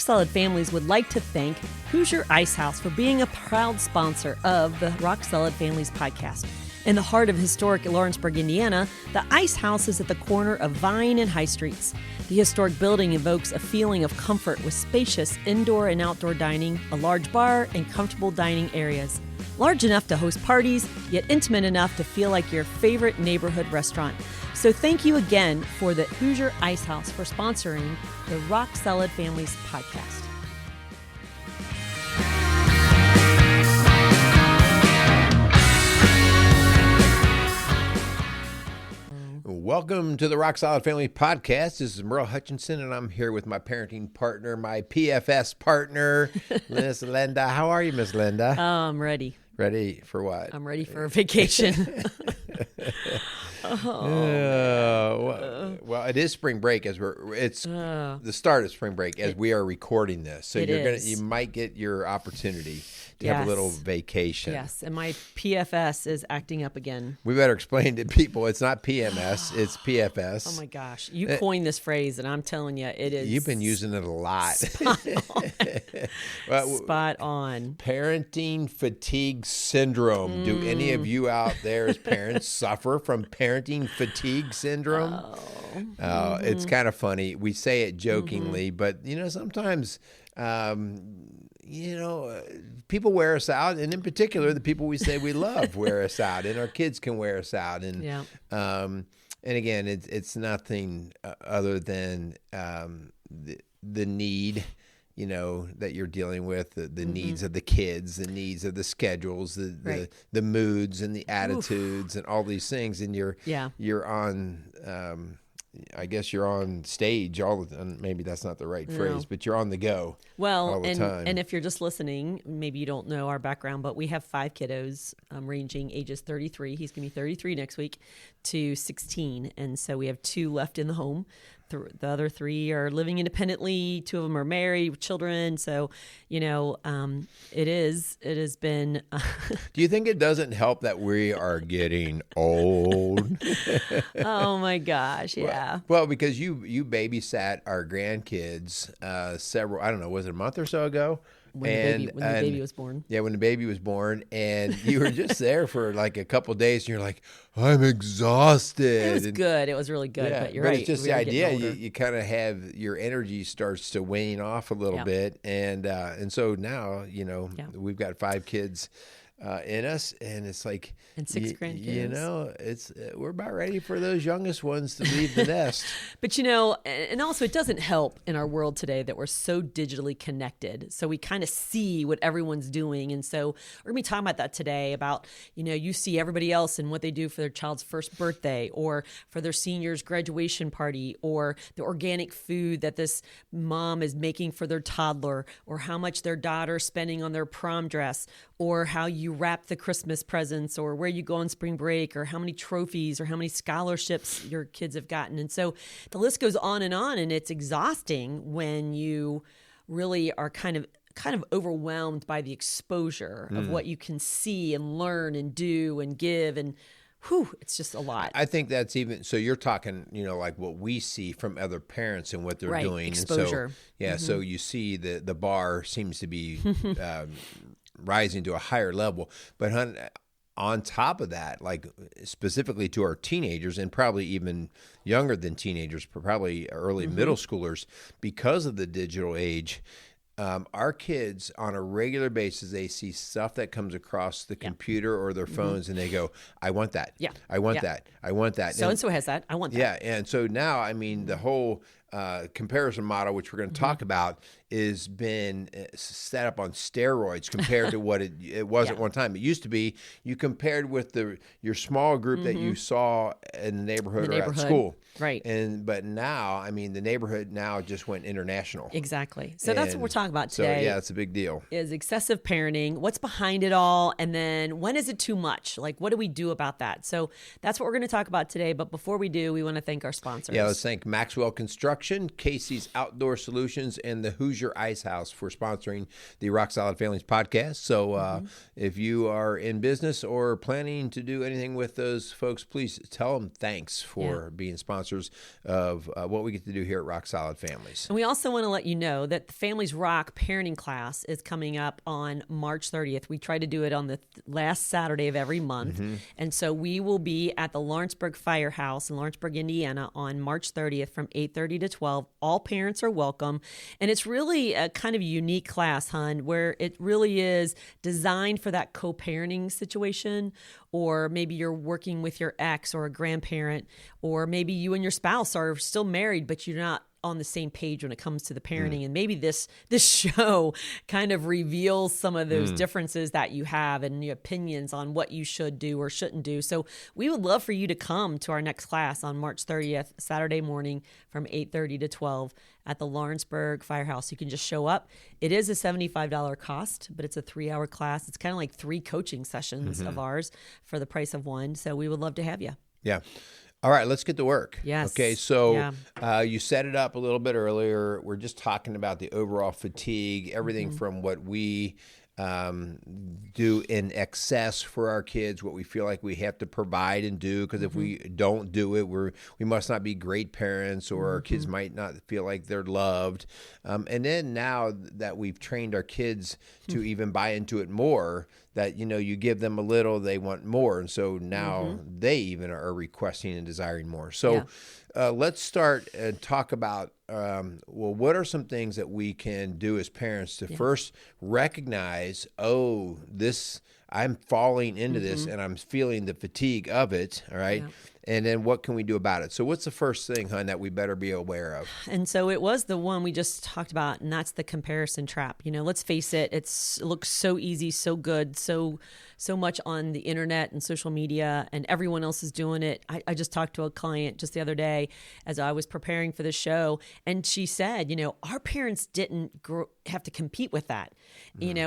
Solid Families would like to thank Hoosier Ice House for being a proud sponsor of the Rock Solid Families podcast. In the heart of historic Lawrenceburg, Indiana, the Ice House is at the corner of Vine and High Streets. The historic building evokes a feeling of comfort with spacious indoor and outdoor dining, a large bar, and comfortable dining areas. Large enough to host parties, yet intimate enough to feel like your favorite neighborhood restaurant. So thank you again for the Hoosier Ice House for sponsoring the Rock Solid Families podcast. Welcome to the Rock Solid Family Podcast. This is Merle Hutchinson, and I'm here with my parenting partner, my PFS partner, Miss Linda. How are you, Miss Linda? I'm ready. Ready for what? I'm ready for a vacation. Well, it is spring break it's the start of spring break as we are recording this. So you might get your opportunity to have a little vacation. Yes, and my PFS is acting up again. We better explain to people it's not PMS, it's PFS. Oh my gosh, you coined this phrase, and I'm telling you, it is. You've been using it a lot. Spot on. Spot on. Parenting fatigue syndrome. Do any of you out there as parents suffer from parenting fatigue syndrome? It's kind of funny. We say it jokingly, but sometimes. People wear us out, and in particular, the people we say we love wear us out, and our kids can wear us out. And and again, it's nothing other than the need, that you're dealing with, the needs of the kids, the needs of the schedules, the moods and the attitudes, and all these things, and you're on. I guess you're on stage all the time. Maybe that's not the right phrase, but you're on the go all the time. And if you're just listening, maybe you don't know our background, but we have 5 kiddos ranging ages 33. He's going to be 33 next week to 16. And so we have 2 left in the home. The other 3 are living independently. 2 of them are married with children. So, it has been. Do you think it doesn't help that we are getting old? Oh my gosh. Yeah. Well, because you babysat our grandkids was it a month or so ago? When the baby was born. Yeah, when the baby was born, and you were just there for like a couple of days, and you're like, I'm exhausted. It was good. It was really good, but you're right. It's just the idea. You kind of have your energy starts to wane off a little bit, and so now we've got 5 kids in us, and it's like, and 6 grandkids. It's we're about ready for those youngest ones to leave the nest. But and also it doesn't help in our world today that we're so digitally connected. So we kind of see what everyone's doing, and so we're gonna be talking about that today. About you see everybody else and what they do for their child's first birthday, or for their senior's graduation party, or the organic food that this mom is making for their toddler, or how much their daughter's spending on their prom dress, or how you wrap the Christmas presents, or where you go on spring break, or how many trophies or how many scholarships your kids have gotten. And so the list goes on, and it's exhausting when you really are kind of overwhelmed by the exposure of what you can see and learn and do and give, and it's just a lot. I think that's even, so you're talking, like what we see from other parents and what they're doing. Exposure. And so, so you see the bar seems to be rising to a higher level. But on top of that, like specifically to our teenagers, and probably even younger than teenagers, probably early middle schoolers, because of the digital age, our kids on a regular basis, they see stuff that comes across the computer or their phones, and they go, I want that. Yeah. I want that. I want that. So-and-so has that. I want that. Yeah. And so now, the whole comparison model, which we're going to talk about, is been set up on steroids compared to what it was at one time. It used to be you compared with your small group that you saw in the neighborhood or at school. Right. But now, the neighborhood now just went international. Exactly. So that's what we're talking about today. So it's a big deal. Is excessive parenting, what's behind it all, and then when is it too much? Like, what do we do about that? So that's what we're going to talk about today. But before we do, we want to thank our sponsors. Yeah, let's thank Maxwell Construction. Construction, Casey's Outdoor Solutions, and the Hoosier Ice House for sponsoring the Rock Solid Families podcast. So if you are in business or planning to do anything with those folks, please tell them thanks for being sponsors of what we get to do here at Rock Solid Families. And we also want to let you know that the Families Rock parenting class is coming up on March 30th. We try to do it on the last Saturday of every month. And so we will be at the Lawrenceburg Firehouse in Lawrenceburg, Indiana on March 30th from 8:30 to 12. All parents are welcome. And it's really a kind of unique class, hon, where it really is designed for that co-parenting situation, or maybe you're working with your ex or a grandparent, or maybe you and your spouse are still married, but you're not on the same page when it comes to the parenting. And maybe this show kind of reveals some of those differences that you have and your opinions on what you should do or shouldn't do. So we would love for you to come to our next class on March 30th, Saturday morning from 8:30 to 12 at the Lawrenceburg Firehouse. You can just show up. It is a $75 cost, but it's a 3-hour class. It's kind of like 3 coaching sessions of ours for the price of one. So we would love to have you. Yeah. All right, let's get to work. Yes. Okay, so you set it up a little bit earlier. We're just talking about the overall fatigue, everything from what we do in excess for our kids, what we feel like we have to provide and do, because if we don't do it, we must not be great parents, or our kids might not feel like they're loved. And then now that we've trained our kids to even buy into it more, that, you give them a little, they want more. And so now they even are requesting and desiring more. So let's start and talk about, what are some things that we can do as parents to first recognize, I'm falling into this and I'm feeling the fatigue of it, all right? Yeah. And then what can we do about it? So what's the first thing, hon, that we better be aware of? And so it was the one we just talked about, and that's the comparison trap. Let's face it, it looks so easy, so good, so much on the internet and social media, and everyone else is doing it. I just talked to a client just the other day as I was preparing for the show, and she said, our parents didn't have to compete with that.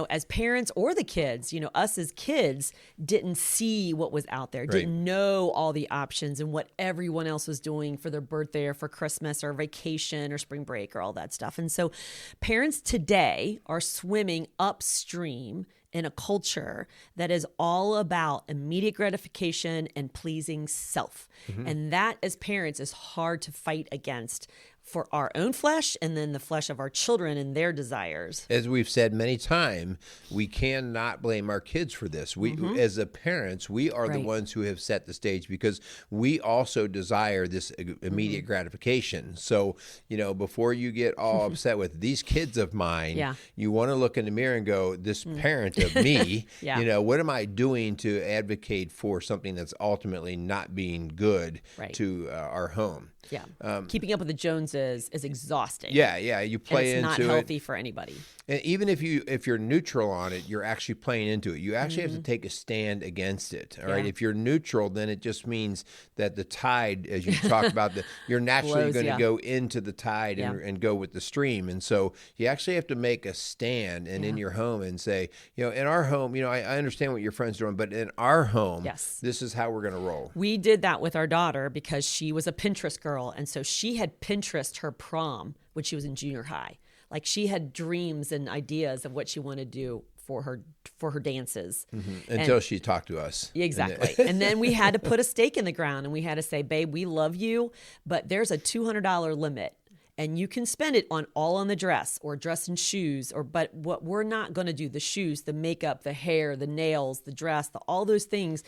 As parents or the kids, us as kids didn't see what was out there, didn't know all the options and what everyone else was doing for their birthday or for Christmas or vacation or spring break or all that stuff. And so parents today are swimming upstream in a culture that is all about immediate gratification and pleasing self. And that, as parents, is hard to fight against for our own flesh and then the flesh of our children and their desires. As we've said many times, we cannot blame our kids for this. We, as the parents, we are the ones who have set the stage, because we also desire this immediate gratification. So, before you get all upset with these kids of mine, you want to look in the mirror and go, this parent of me, what am I doing to advocate for something that's ultimately not being good to our home? Yeah. Keeping up with the Joneses is exhausting. Yeah. You play into it. It's not healthy for anybody. And even if you're neutral on it, you're actually playing into it. You actually have to take a stand against it. All right. If you're neutral, then it just means that the tide, as you talked about, you're naturally going to go into the tide and go with the stream. And so you actually have to make a stand and in your home and say, in our home, I understand what your friends are doing, but in our home, this is how we're going to roll. We did that with our daughter because she was a Pinterest girl. And so she had Pinterest her prom when she was in junior high. Like, she had dreams and ideas of what she wanted to do for her dances. Until she talked to us. Exactly. And then we had to put a stake in the ground and we had to say, babe, we love you, but there's a $200 limit. And you can spend it on the dress or dress and shoes, but what we're not going to do, the shoes, the makeup, the hair, the nails, the dress, all those things,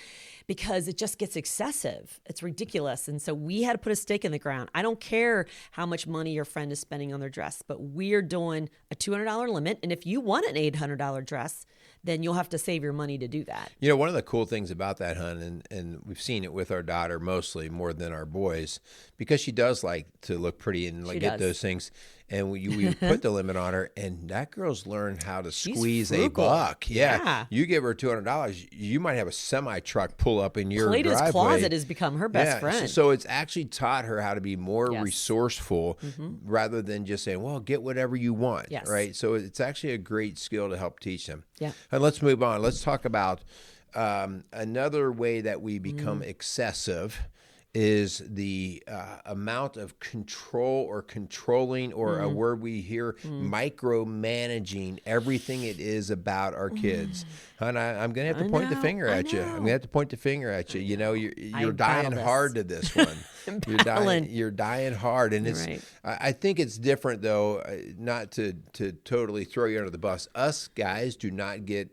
because it just gets excessive. It's ridiculous. And so we had to put a stake in the ground. I don't care how much money your friend is spending on their dress, but we're doing a $200 limit. And if you want an $800 dress, then you'll have to save your money to do that. One of the cool things about that, hon, and we've seen it with our daughter mostly more than our boys, because she does like to look pretty and get those things. And we put the limit on her, and that girl's learned how to squeeze a buck. Yeah. You give her $200, you might have a semi-truck pull up in your Plato's driveway. Closet has become her best friend. So it's actually taught her how to be more resourceful rather than just saying, well, get whatever you want, right? So it's actually a great skill to help teach them. Yeah. And let's move on. Let's talk about another way that we become excessive is the amount of control or controlling, or a word we hear, micromanaging everything it is about our kids. And I'm going to have to point the finger at you. I'm going to have to point the finger at you. You know, you're dying hard to this one. You're dying hard. And it's, I think it's different, though, not to totally throw you under the bus. Us guys do not get,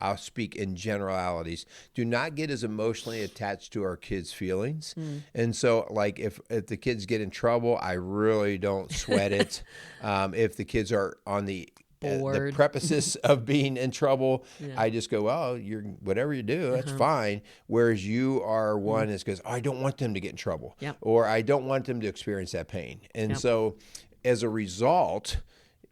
I'll speak in generalities, do not get as emotionally attached to our kids' feelings. And so, like, if the kids get in trouble, I really don't sweat it. If the kids are on the precipice of being in trouble, I just go, well, whatever you do, that's fine. Whereas you are one that goes, oh, I don't want them to get in trouble, or I don't want them to experience that pain. And so, as a result,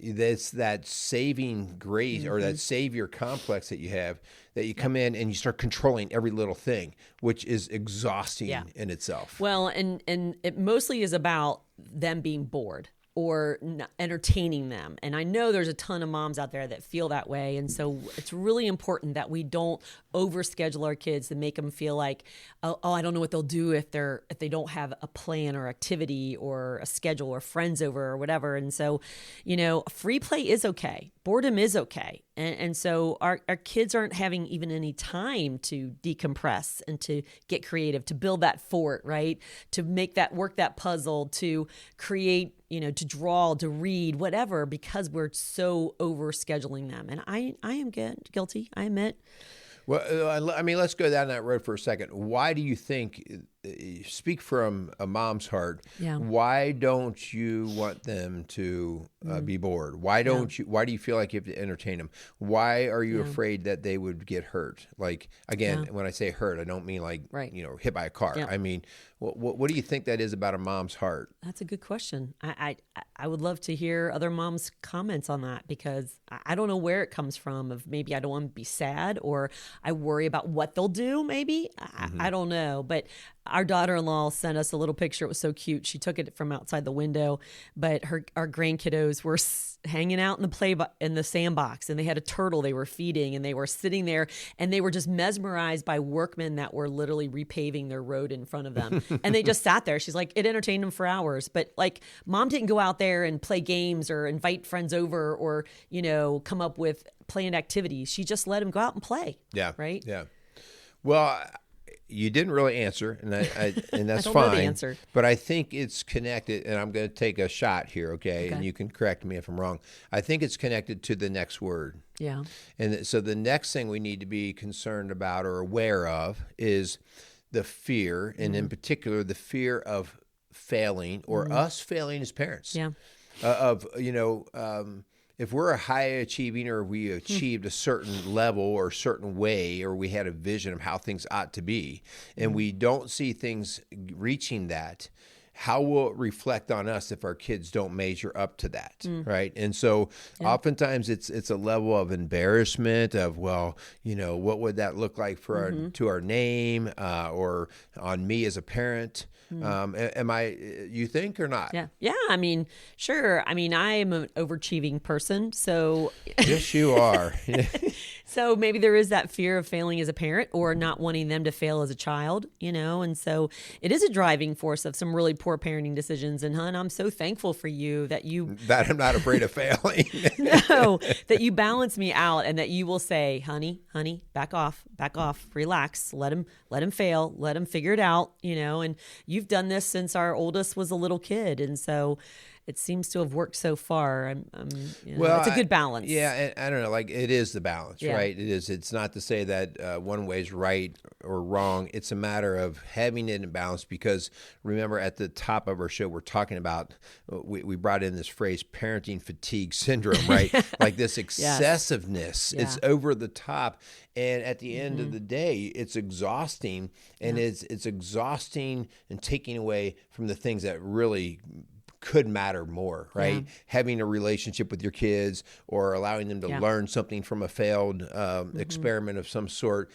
that's that saving grace or that savior complex that you have, that you come in and you start controlling every little thing, which is exhausting in itself. Well, and it mostly is about them being bored or entertaining them. And I know there's a ton of moms out there that feel that way. And so it's really important that we don't overschedule our kids to make them feel like, oh, I don't know what they'll do if they don't have a plan or activity or a schedule or friends over or whatever. And so, you know, free play is okay. Boredom is okay. And so our kids aren't having even any time to decompress and to get creative, to build that fort, right? To make that work, that puzzle, to create, you know, to draw, to read, whatever, because we're so over scheduling them. And I am guilty, I admit. Well, I mean, let's go down that road for a second. Why do you think, speak from a mom's heart, why don't you want them to be bored? Why do you feel like you have to entertain them? Why are you afraid that they would get hurt? Like, again, when I say hurt, I don't mean like, you know, hit by a car. I mean, what do you think that is about a mom's heart? That's a good question. I would love to hear other moms' comments on that, because I don't know where it comes from. Of maybe I don't want to be sad, or I worry about what they'll do. Maybe I don't know. But our daughter-in-law sent us a little picture. It was so cute. She took it from outside the window, but our grandkiddos were hanging out in the sandbox, and they had a turtle they were feeding, and they were sitting there, and they were just mesmerized by workmen that were literally repaving their road in front of them. And they just sat there. She's like, it entertained them for hours. But like, mom didn't go out there and play games or invite friends over or, you know, come up with planned activities. She just let them go out and play. Yeah. Right? Yeah. Well, you didn't really answer, and and that's I don't fine. know the answer. But I think it's connected, and I'm going to take a shot here, okay? And you can correct me if I'm wrong. I think it's connected to the next word. Yeah. And so the next thing we need to be concerned about or aware of is the fear, and in particular, the fear of failing or us failing as parents. Yeah. If we're a high achieving, or we achieved a certain level or a certain way, or we had a vision of how things ought to be, and we don't see things reaching that, how will it reflect on us if our kids don't measure up to that, right? And so oftentimes it's a level of embarrassment of, well, you know, what would that look like for to our name or on me as a parent? Am I, you think, or not? Yeah. I mean, sure. I mean, I am an overachieving person, so. Yes, you are. So maybe there is that fear of failing as a parent or not wanting them to fail as a child, you know? And so it is a driving force of some really poor parenting decisions. And hon, I'm so thankful for you that I'm not afraid of failing. No, that you balance me out, and that you will say, honey, back off, relax, let him fail, let him figure it out, you know? And you've done this since our oldest was a little kid. And so it seems to have worked so far. Well, it's a good balance. And I don't know, like, it is the balance, right? It is. It's not to say that one way is right or wrong. It's a matter of having it in balance, because remember, at the top of our show, we're talking about, we brought in this phrase, parenting fatigue syndrome, right? Like this excessiveness. It's over the top. And at the end of the day, it's exhausting, and it's exhausting and taking away from the things that really could matter more, right? Having a relationship with your kids, or allowing them to learn something from a failed experiment of some sort.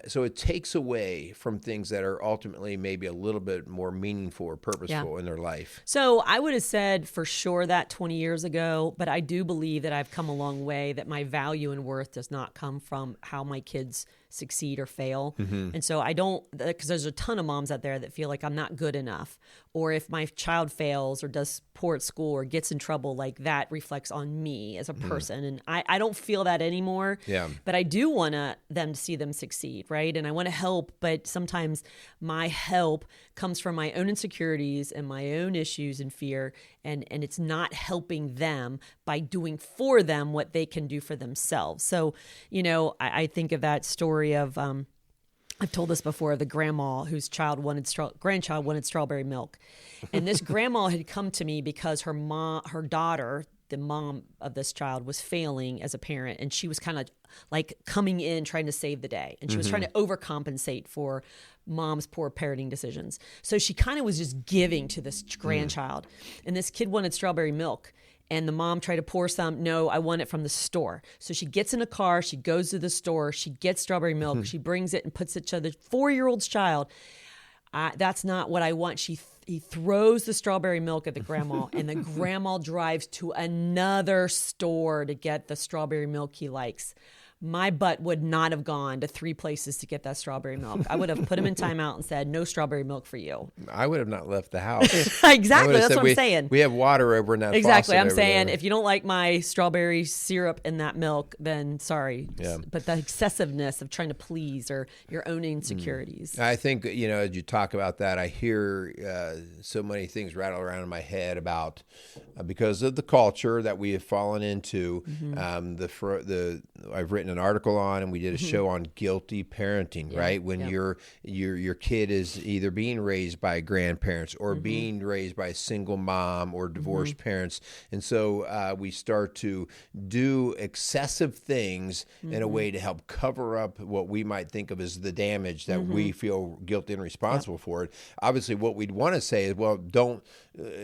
So it takes away from things that are ultimately maybe a little bit more meaningful or purposeful in their life. So I would have said for sure that 20 years ago, but I do believe that I've come a long way, that my value and worth does not come from how my kids succeed or fail. And so I don't, because there's a ton of moms out there that feel like I'm not good enough, or if my child fails or does poor at school or gets in trouble, like that reflects on me as a person. And I don't feel that anymore. But I do want them to see them succeed, right? And I want to help, but sometimes my help comes from my own insecurities and my own issues and fear, and it's not helping them by doing for them what they can do for themselves. So, I think of that story of I've told this before, the grandma whose grandchild wanted strawberry milk. And this grandma had come to me because her daughter, the mom of this child, was failing as a parent, and she was kind of like coming in trying to save the day, and she was trying to overcompensate for mom's poor parenting decisions. So she kind of was just giving to this grandchild, and this kid wanted strawberry milk. And the mom tried to pour some. No, I want it from the store. So she gets in a car. She goes to the store. She gets strawberry milk. She brings it and puts it to the 4-year-old's child. That's not what I want. He throws the strawberry milk at the grandma, and the grandma drives to another store to get the strawberry milk he likes. My butt would not have gone to 3 places to get that strawberry milk. I would have put him in timeout and said, no strawberry milk for you. I would have not left the house. Exactly. That's what I'm saying. We have water over in that Exactly. faucet I'm over saying there. if you don't like my strawberry syrup in that milk, then sorry. Yeah. But the excessiveness of trying to please or your own insecurities. I think, as you talk about that, I hear so many things rattle around in my head about because of the culture that we have fallen into. I've written an article on, and we did a show on guilty parenting, right? When your kid is either being raised by grandparents or being raised by a single mom or divorced parents. And so we start to do excessive things in a way to help cover up what we might think of as the damage that we feel guilty and responsible for it. Obviously, what we'd want to say is, well,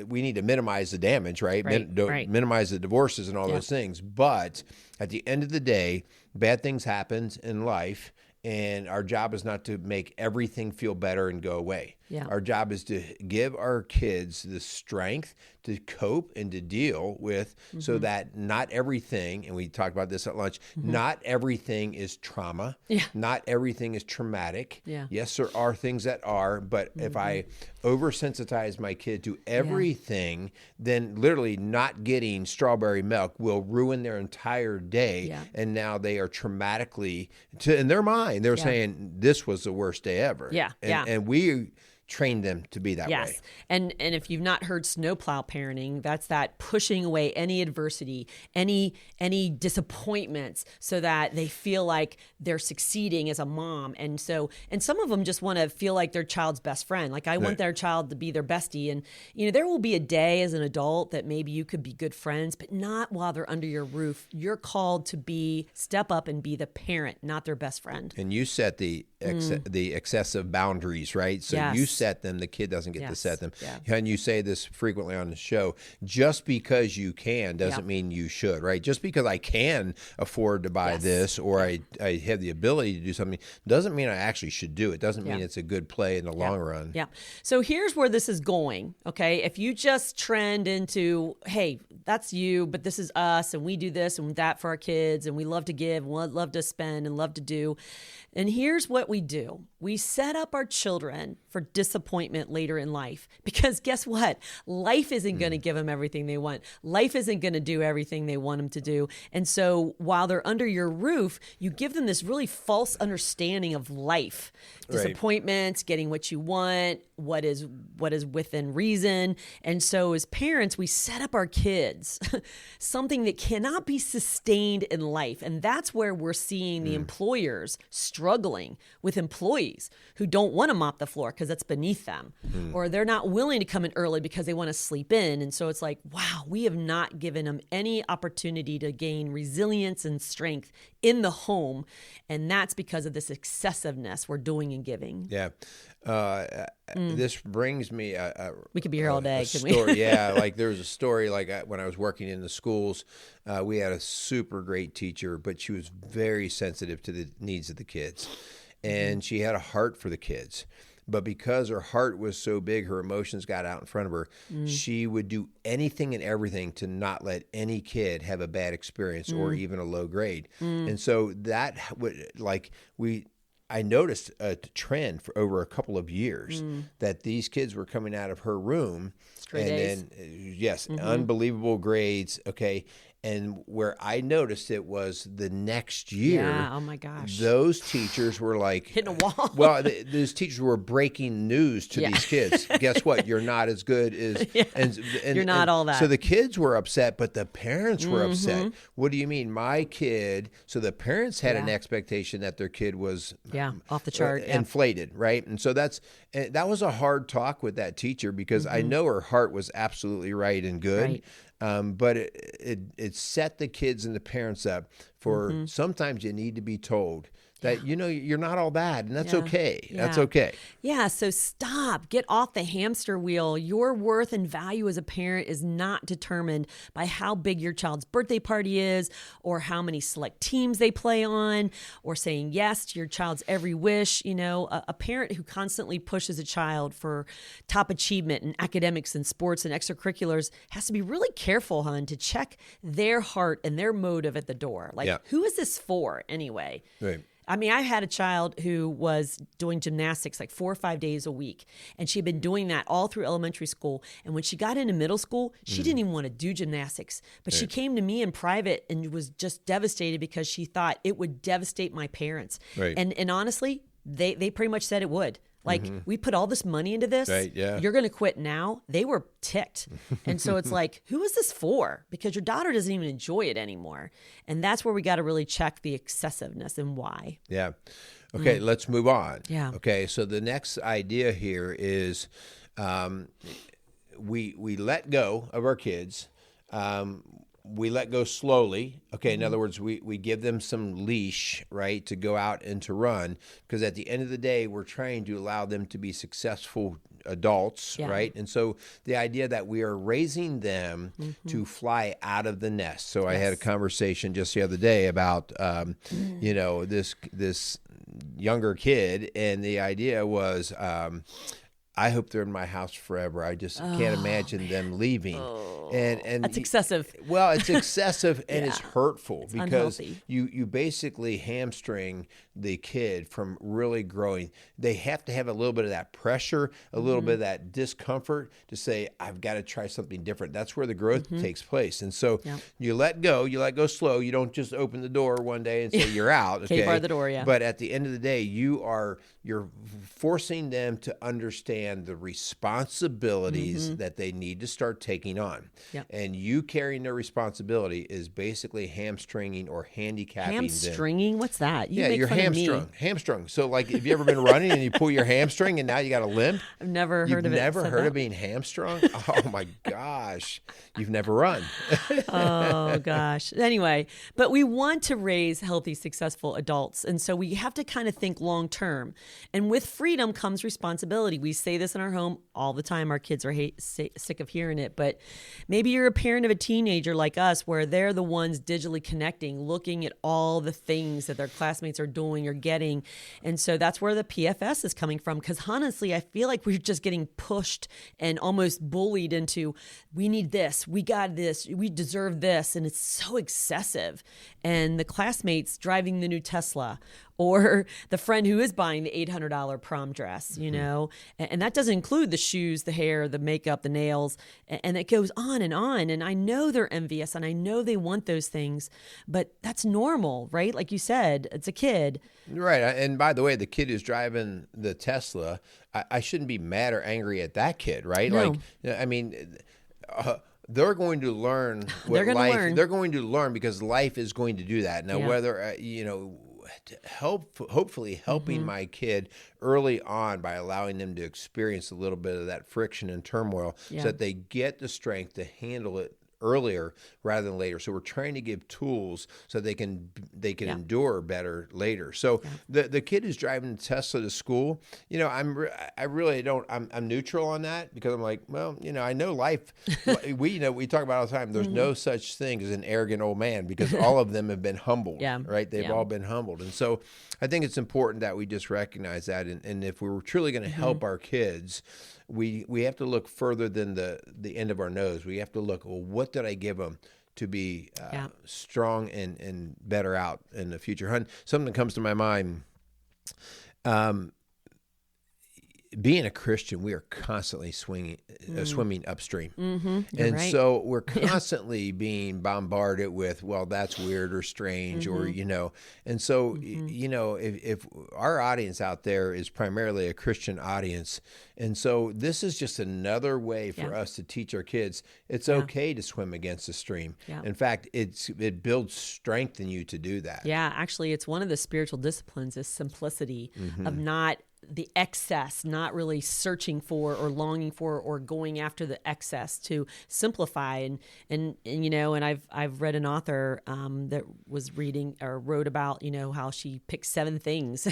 we need to minimize the damage, right? Minimize the divorces and all those things. But at the end of the day, bad things happen in life, and our job is not to make everything feel better and go away. Our job is to give our kids the strength to cope and to deal with so that not everything, and we talked about this at lunch, not everything is trauma. Not everything is traumatic. Yes, there are things that are, but if I oversensitize my kid to everything, then literally not getting strawberry milk will ruin their entire day. And now they are traumatically, in their mind, they're saying this was the worst day ever. And we train them to be that way. And if you've not heard snowplow parenting, that's that pushing away any adversity, any disappointments so that they feel like they're succeeding as a mom. And some of them just want to feel like their child's best friend. Like I want their child to be their bestie. And there will be a day as an adult that maybe you could be good friends, but not while they're under your roof. You're called to step up and be the parent, not their best friend. And you set the excessive boundaries, right? So you set them, the kid doesn't get to set them. And you say this frequently on the show, just because you can doesn't mean you should, right? Just because I can afford to buy this or I have the ability to do something doesn't mean I actually should do it. Doesn't mean it's a good play in the long run. So here's where this is going, okay? If you just trend into, hey, that's you, but this is us, and we do this and that for our kids, and we love to give, and we love to spend, and love to do. And here's what we do. We set up our children for disappointment later in life, because guess what? Life isn't going to give them everything they want. Life isn't going to do everything they want them to do. And so while they're under your roof, you give them this really false understanding of life. Disappointments, getting what you want, what is within reason. And so as parents, we set up our kids something that cannot be sustained in life. And that's where we're seeing the employers struggling with employees who don't want to mop the floor because it's beneath them, or they're not willing to come in early because they want to sleep in. And so it's like, wow, we have not given them any opportunity to gain resilience and strength in the home. And that's because of this excessiveness we're doing and giving. This brings me we could be here all day, couldn't story. we? Like there was a story when I was working in the schools, we had a super great teacher, but she was very sensitive to the needs of the kids. and she had a heart for the kids. But because her heart was so big, her emotions got out in front of her. She would do anything and everything to not let any kid have a bad experience or even a low grade. And so that would, I noticed a trend for over a couple of years that these kids were coming out of her room Straight A's. Then unbelievable grades. Okay. And where I noticed it was the next year. Yeah, oh my gosh. Those teachers were like hitting a wall. Well, those teachers were breaking news to these kids. Guess what? You're not as good as and you're not all that. So the kids were upset, but the parents were upset. What do you mean, my kid? So the parents had an expectation that their kid was off the chart, inflated, right? And so that was a hard talk with that teacher because I know her heart was absolutely right and good. Right. But it set the kids and the parents up for sometimes you need to be told that, you're not all bad, and that's okay. Yeah. That's okay. Yeah, so stop. Get off the hamster wheel. Your worth and value as a parent is not determined by how big your child's birthday party is or how many select teams they play on or saying yes to your child's every wish. A parent who constantly pushes a child for top achievement in academics and sports and extracurriculars has to be really careful, to check their heart and their motive at the door. Who is this for anyway? Right. I mean, I had a child who was doing gymnastics 4 or 5 days a week, and she had been doing that all through elementary school. And when she got into middle school, she didn't even want to do gymnastics. But she came to me in private and was just devastated because she thought it would devastate my parents. Right. And honestly, they pretty much said it would. We put all this money into this. Right, yeah. You're going to quit now. They were ticked. And so it's who is this for? Because your daughter doesn't even enjoy it anymore. And that's where we got to really check the excessiveness and why. Yeah. Okay, let's move on. Yeah. Okay, so the next idea here is we let go of our kids. We let go slowly. Okay, in other words, we give them some leash, right, to go out and to run. Because at the end of the day, we're trying to allow them to be successful adults, right? And so the idea that we are raising them to fly out of the nest. So I had a conversation just the other day about, this younger kid, and the idea was, I hope they're in my house forever. I just can't imagine them leaving. And that's excessive. Well, it's excessive and it's hurtful it's because unhealthy. you basically hamstring the kid from really growing. They have to have a little bit of that pressure, a little bit of that discomfort to say, I've got to try something different. That's where the growth takes place. And so you let go slow. You don't just open the door one day and say you're out. Okay? K-bar the door, But at the end of the day, you're forcing them to understand the responsibilities that they need to start taking on. Yep. And you carrying their responsibility is basically hamstringing or handicapping them. Hamstringing? What's that? You're hamstrung. So have you ever been running and you pull your hamstring and now you got a limp? I've never heard of it. You've never heard of being hamstrung? Oh my gosh. You've never run. Oh gosh. Anyway, but we want to raise healthy, successful adults. And so we have to kind of think long term. And with freedom comes responsibility. We say this in our home all the time. Our kids are sick of hearing it. But maybe you're a parent of a teenager like us where they're the ones digitally connecting, looking at all the things that their classmates are doing or getting. And so that's where the PFS is coming from. Because honestly, I feel like we're just getting pushed and almost bullied into, we need this, we got this, we deserve this. And it's so excessive. And the classmates driving the new Tesla or the friend who is buying the $800 prom dress, and that doesn't include the shoes, the hair, the makeup, the nails, and it goes on. And I know they're envious and I know they want those things, but that's normal, right? Like you said, it's a kid. Right. And by the way, the kid who's driving the Tesla, I shouldn't be mad or angry at that kid, right? No. They're going to learn They're going to learn because life is going to do that. Now, whether, hopefully helping my kid early on by allowing them to experience a little bit of that friction and turmoil so that they get the strength to handle it earlier rather than later. So we're trying to give tools so they can endure better later. So the kid who's driving Tesla to school, I'm neutral on that, because I'm like, well, I know life. We talk about all the time. There's no such thing as an arrogant old man, because all of them have been humbled, right? They've all been humbled. And so I think it's important that we just recognize that. And if we were truly going to help our kids, we have to look further than the end of our nose. We have to look, well, what did I give them to be strong and better out in the future? Something that comes to my mind, being a Christian, we are constantly swimming upstream. And so we're constantly being bombarded with, well, that's weird or strange, or, and so, if our audience out there is primarily a Christian audience, and so this is just another way for us to teach our kids, it's okay to swim against the stream. In fact, it builds strength in you to do that. Yeah, actually, it's one of the spiritual disciplines is simplicity of not the excess, not really searching for or longing for or going after the excess, to simplify. And I've read an author that was reading or wrote about, how she picked 7 things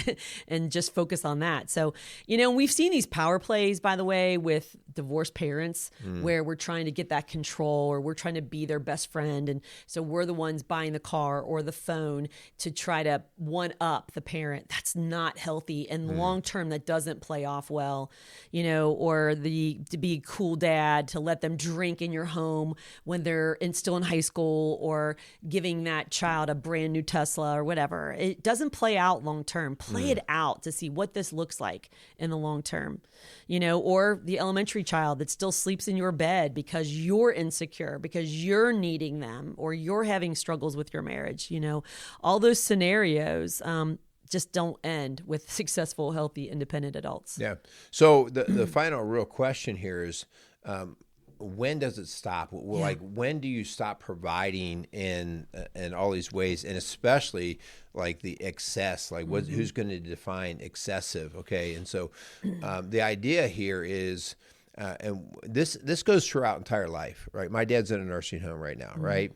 and just focus on that. So, we've seen these power plays, by the way, with divorced parents where we're trying to get that control, or we're trying to be their best friend. And so we're the ones buying the car or the phone to try to one up the parent. That's not healthy. And long term, that doesn't play off well, or to be a cool dad, to let them drink in your home when they're still in high school, or giving that child a brand new Tesla or whatever. It doesn't play out long term. Play it out to see what this looks like in the long term, or the elementary child that still sleeps in your bed because you're insecure, because you're needing them, or you're having struggles with your marriage. All those scenarios just don't end with successful, healthy, independent adults. Yeah. So the final real question here is, when does it stop? Like, when do you stop providing in all these ways, and especially like the excess? Like, who's going to define excessive? Okay, and so the idea here is, and this goes throughout entire life, right? My dad's in a nursing home right now, right?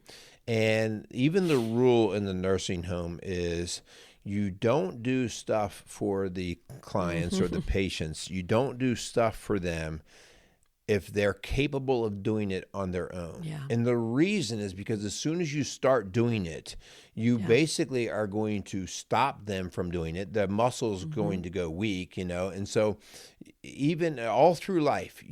And even the rule in the nursing home is, you don't do stuff for the clients or the patients. You don't do stuff for them if they're capable of doing it on their own. Yeah. And the reason is because as soon as you start doing it, you basically are going to stop them from doing it. The muscle's going to go weak, and so even all through life,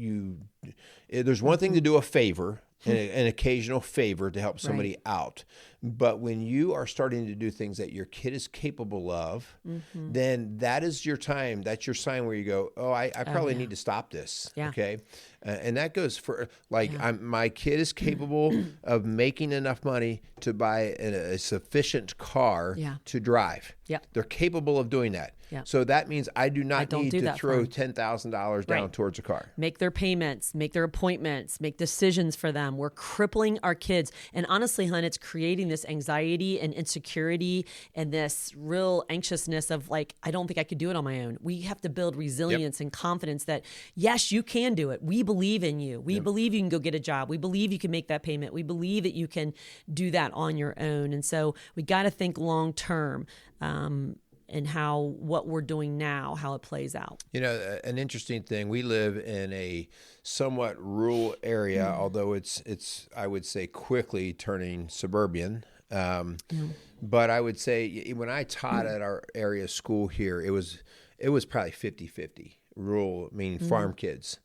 there's one thing to do a favor, an occasional favor to help somebody out. But when you are starting to do things that your kid is capable of, then that is your time. That's your sign where you go, oh, I probably need to stop this. Yeah. Okay. And that goes for my kid is capable of making enough money to buy a sufficient car to drive. Yeah. They're capable of doing that. Yeah. So that means I do not need to throw $10,000 down Right. towards a car. Make their payments, make their appointments, make decisions for them. We're crippling our kids. And honestly, hon, it's creating this anxiety and insecurity and this real anxiousness of like, I don't think I could do it on my own. We have to build resilience and confidence that, yes, you can do it. We believe in you. We believe you can go get a job. We believe you can make that payment. We believe that you can do that on your own. And so we got to think long term. And what we're doing now, how it plays out. An interesting thing, we live in a somewhat rural area, although it's I would say quickly turning suburban. But I would say when I taught at our area school here, it was probably 50-50, rural, meaning farm kids.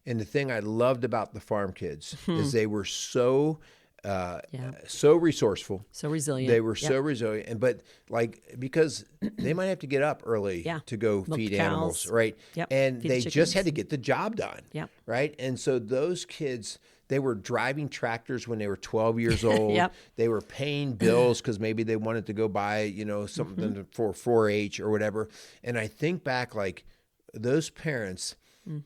And the thing I loved about the farm kids is they were so resourceful, so resilient. They were so resilient, but because they might have to get up early to go feed animals, right? And they just had to get the job done, right? And so those kids, they were driving tractors when they were 12 years old. They were paying bills because maybe they wanted to go buy, something for 4-H or whatever. And I think back, those parents,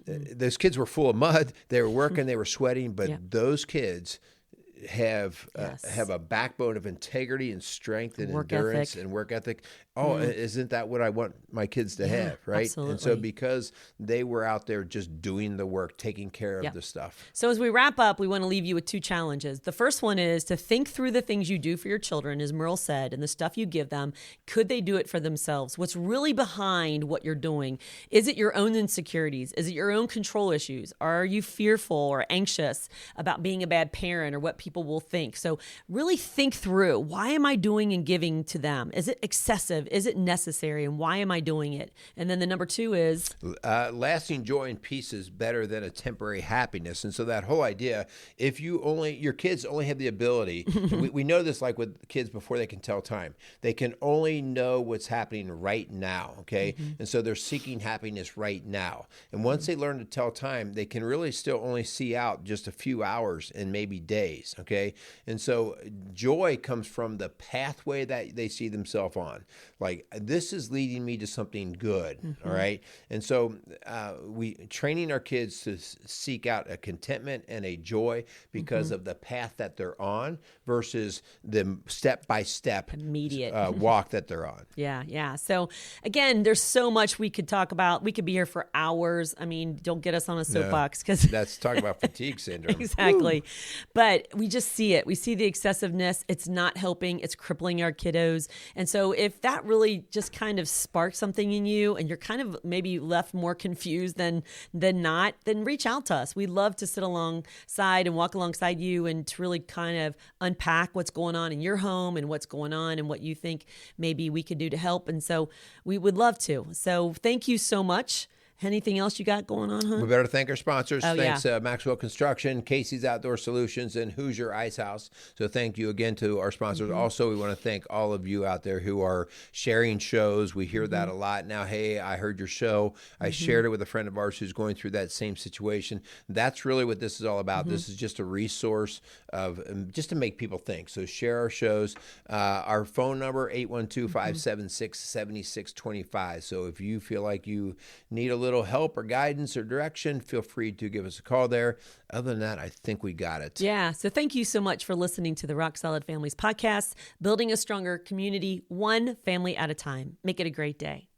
those kids were full of mud. They were working, they were sweating, but those kids have a backbone of integrity and strength and endurance and work ethic. oh, isn't that what I want my kids to have, right? Absolutely. And so because they were out there just doing the work, taking care of the stuff. So as we wrap up, we want to leave you with 2 challenges. The first one is to think through the things you do for your children, as Merle said, and the stuff you give them. Could they do it for themselves? What's really behind what you're doing? Is it your own insecurities? Is it your own control issues? Are you fearful or anxious about being a bad parent or what people will think? So really think through, why am I doing and giving to them? Is it excessive? Is it necessary? And why am I doing it? And then the number 2 is lasting joy and peace is better than a temporary happiness. And so that whole idea, if your kids only have the ability, and we know this like with kids before they can tell time, they can only know what's happening right now. Okay. And so they're seeking happiness right now. And once they learn to tell time, they can really still only see out just a few hours and maybe days. Okay. And so joy comes from the pathway that they see themselves on. Like, this is leading me to something good. All right. And so we training our kids to seek out a contentment and a joy because of the path that they're on versus the step-by-step immediate walk that they're on. Yeah. So again, there's so much we could talk about. We could be here for hours. I mean, don't get us on a soapbox because that's talking about fatigue syndrome. Exactly. But we just see it. We see the excessiveness. It's not helping. It's crippling our kiddos. And so if that really just kind of sparks something in you and you're kind of maybe left more confused than not, then reach out to us. We'd love to sit alongside and walk alongside you and to really kind of unpack what's going on in your home and what's going on and what you think maybe we could do to help. And so we would love to. So thank you so much. Anything else you got going on, huh? We better thank our sponsors. Oh, Thanks, Maxwell Construction, Casey's Outdoor Solutions, and Hoosier Ice House. So thank you again to our sponsors. Also, we want to thank all of you out there who are sharing shows. We hear that a lot now. Hey, I heard your show. I shared it with a friend of ours who's going through that same situation. That's really what this is all about. This is just a resource of just to make people think. So share our shows. Our phone number, 812-576-7625. So if you feel like you need a little help or guidance or direction, feel free to give us a call there. Other than that, I think we got it. Yeah. So thank you so much for listening to the Rock Solid Families podcast, building a stronger community, one family at a time. Make it a great day.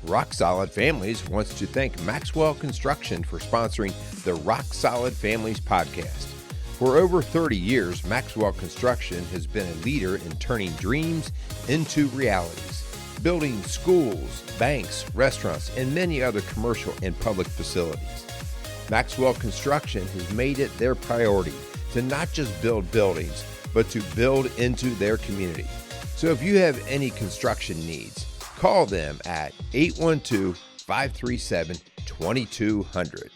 Rock Solid Families wants to thank Maxwell Construction for sponsoring the Rock Solid Families podcast. For over 30 years, Maxwell Construction has been a leader in turning dreams into realities, building schools, banks, restaurants, and many other commercial and public facilities. Maxwell Construction has made it their priority to not just build buildings, but to build into their community. So if you have any construction needs, call them at 812-537-2200.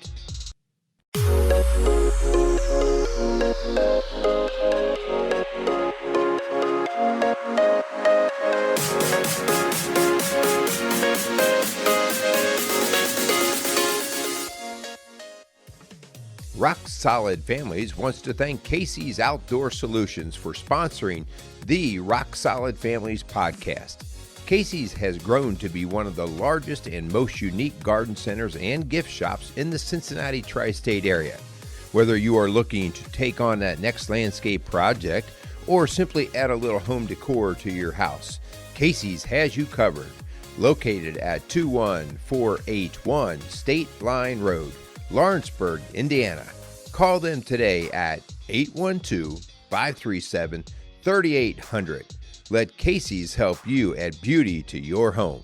Rock Solid Families wants to thank Casey's Outdoor Solutions for sponsoring the Rock Solid Families podcast. Casey's has grown to be one of the largest and most unique garden centers and gift shops in the Cincinnati tri-state area. Whether you are looking to take on that next landscape project or simply add a little home decor to your house, Casey's has you covered. Located at 21481 State Line Road, Lawrenceburg, Indiana. Call them today at 812-537-3800. Let Casey's help you add beauty to your home.